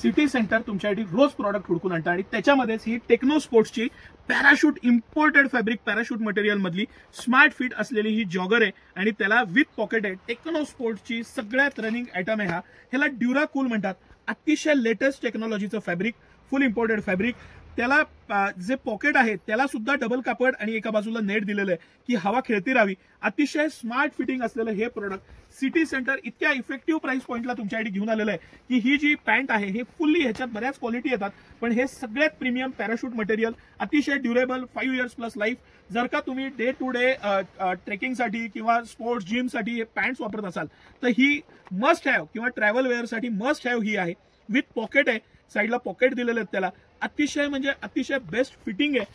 City centre तुमच्यासाठी रोज product हुडकून आणतं आणि त्याच्यामध्येच ही टेक्नो स्पोर्ट्सची parachute imported fabric parachute material मधली स्मार्ट फिट असलेली ही जॉगर आहे आणि त्याला विथ पॉकेट आहे। टेक्नो स्पोर्ट्सची सगळ्यात रनिंग आयटम आहे हा। ह्याला ड्युराकूल म्हणतात। अतिशय लेटेस्ट टेक्नॉलॉजीचं फॅब्रिक, फुल इम्पोर्टेड फॅब्रिक। त्याला जे पॉकेट आहे त्याला सुद्धा डबल कापड आणि एका बाजूला नेट दिलेलं आहे की हवा खेळती राहावी। अतिशय स्मार्ट फिटिंग असलेलं हे प्रोडक्ट सिटी सेंटर इतक्या इफेक्टिव्ह प्राइस पॉइंटला तुमच्यासाठी घेऊन आलेलं आहे की ही जी पॅन्ट आहे हे फुल्ली ह्याच्यात बऱ्याच क्वालिटी येतात, पण हे सगळ्यात प्रीमियम पॅराशूट मटेरियल, अतिशय ड्युरेबल, 5 इयर्स प्लस लाईफ। जर का तुम्ही डे टू डे ट्रेकिंगसाठी किंवा स्पोर्ट्स जिमसाठी हे पॅन्ट्स वापरत असाल तर ही मस्ट हॅव किंवा ट्रॅव्हल वेअरसाठी मस्ट हॅव ही आहे। विथ पॉकेट आहे, साईडला पॉकेट दिलेले आहेत त्याला। अतिशय म्हणजे अतिशय बेस्ट फिटिंग आहे,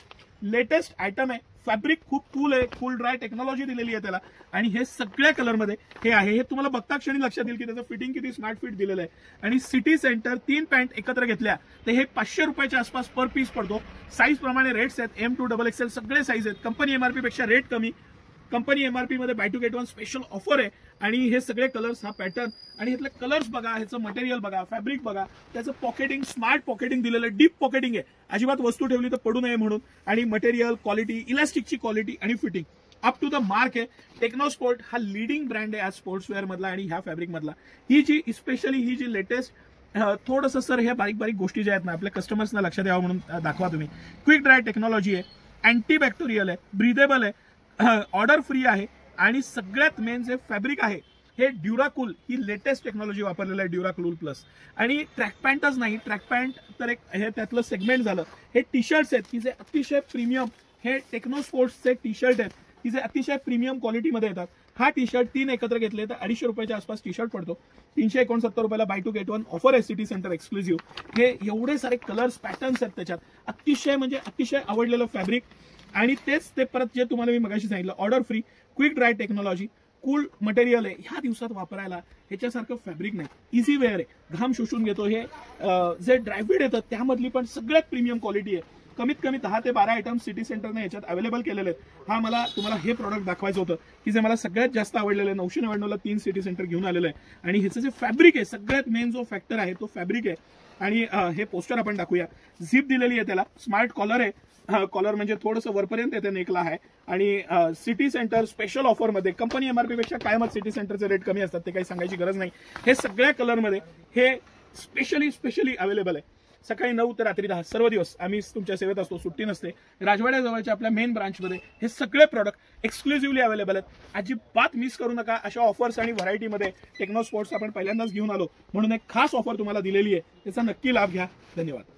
लेटेस्ट आयटम आहे, फॅब्रिक खूप कूल आहे, कूल ड्राय टेक्नॉलॉजी दिलेली आहे त्याला आणि हे सगळ्या कलरमध्ये हे आहे। हे तुम्हाला बघता क्षणी लक्षात येईल की त्याचं फिटिंग किती स्मार्ट फिट दिलेलं आहे। आणि सिटी सेंटर 3 पॅन्ट एकत्र घेतल्या तर हे 500 रुपयाच्या आसपास पर पीस पडतो। साईज प्रमाणे रेट्स आहेत, M to XXL सगळे साईज आहेत। कंपनी एमआरपी पेक्षा रेट कमी, कंपनी एमआरपी मध्ये buy two get one special offer आहे आणि हे सगळे कलर्स, हा पॅटर्न आणि ह्यातले कलर्स बघा, ह्याचं मटेरियल बघा, फॅब्रिक बघा, त्याचं पॉकेटिंग स्मार्ट पॉकेटिंग दिलेलं आहे, डीप पॉकेटिंग आहे, अजिबात वस्तू ठेवली तर पडू नये म्हणून। आणि मटेरियल क्वालिटी, इलास्टिकची क्वालिटी आणि fitting up to the mark आहे। टेक्नो स्पोर्ट हा लीडिंग ब्रँड आहे आज स्पोर्ट्सवेअर मधला आणि ह्या फॅब्रिक मधला। ही जी स्पेशली ही जी लेटेस्ट थोडंसं सर ह्या बारीक बारीक गोष्टी ज्या आहेत ना आपल्या कस्टमर्सना लक्षात यावं म्हणून दाखवा तुम्ही। क्विक ड्राय टेक्नॉलॉजी आहे, अँटी बॅक्टेरियल आहे, ब्रीदेबल आहे, ऑर्डर फ्री आहे आणि सगळ्यात मेन जे फॅब्रिक आहे हे ड्युराकूल, ही लेटेस्ट टेक्नॉलॉजी वापरलेलं आहे ड्युराकूल प्लस। आणि ट्रॅक पॅन्टच नाही, ट्रॅक पॅन्ट तर एक हे त्यातलं सेगमेंट झालं। हे टी शर्ट्स आहेत की जे अतिशय प्रीमियम, हे टेक्नो स्पोर्ट्सचे टी शर्ट आहेत की जे अतिशय प्रीमियम क्वालिटीमध्ये येतात। हा टी शर्ट 3 एकत्र घेतले तर 250 रुपयाच्या आसपास टी शर्ट पडतो। 369 रुपयाला buy two get one offer आहे सिटी सेंटर एक्सक्लुझिव्ह। हे एवढे सारे कलर्स, पॅटर्न्स आहेत त्याच्यात, अतिशय म्हणजे अतिशय आवडलेलं फॅब्रिक आणि तेच ते परत जे तुम्हाला मी मगाशी सांगितलं, order free, quick dry technology, cool material आहे। ह्या दिवसात वापरायला ह्याच्यासारखं फॅब्रिक नाही, इझी वेअर आहे, घाम शोषून घेतो। हे जे ड्रायफिट येतं त्यामधली पण सगळ्यात प्रीमियम क्वालिटी आहे। कमीत कमी 10 ते 12 आयटम सिटी सेंटरने याच्यात अवेलेबल केलेले आहेत। हा मला तुम्हाला हे प्रोडक्ट दाखवायचं होतं की जे मला सगळ्यात जास्त आवडलेलं आहे। 999 ला 3 सिटी सेंटर घेऊन आलेलं आहे आणि ह्याचं जे फॅब्रिक आहे, सगळ्यात मेन जो फॅक्टर आहे तो फॅब्रिक आहे। आणि हे पोस्टर आपण दाखवूया, झिप दिलेली आहे त्याला, स्मार्ट कॉलर आहे, कॉलर म्हणजे थोडंसं वरपर्यंत येते नेकला आहे। आणि सिटी सेंटर स्पेशल ऑफर मध्ये कंपनी एमआरपी पेक्षा कायमच सिटी सेंटरचे रेट कमी असतात, ते काही सांगायची गरज नाही। हे सगळ्या कलरमध्ये हे स्पेशली अवेलेबल आहे। सकाळी 9 ते रात्री 10 सर्व दिवस आम्ही तुमच्या सेवेत असतो, सुट्टी नसते। राजवाड्याजवळच्या आपल्या मेन ब्रांचमध्ये हे सगळे प्रोडक्ट एक्सक्लुझिव्हली अवेलेबल आहेत। अजिबात मिस करू नका। अशा ऑफर्स आणि व्हरायटीमध्ये टेक्नो स्पोर्ट्स आपण पहिल्यांदाच घेऊन आलो म्हणून एक खास ऑफर तुम्हाला दिलेली आहे, त्याचा नक्की लाभ घ्या। धन्यवाद।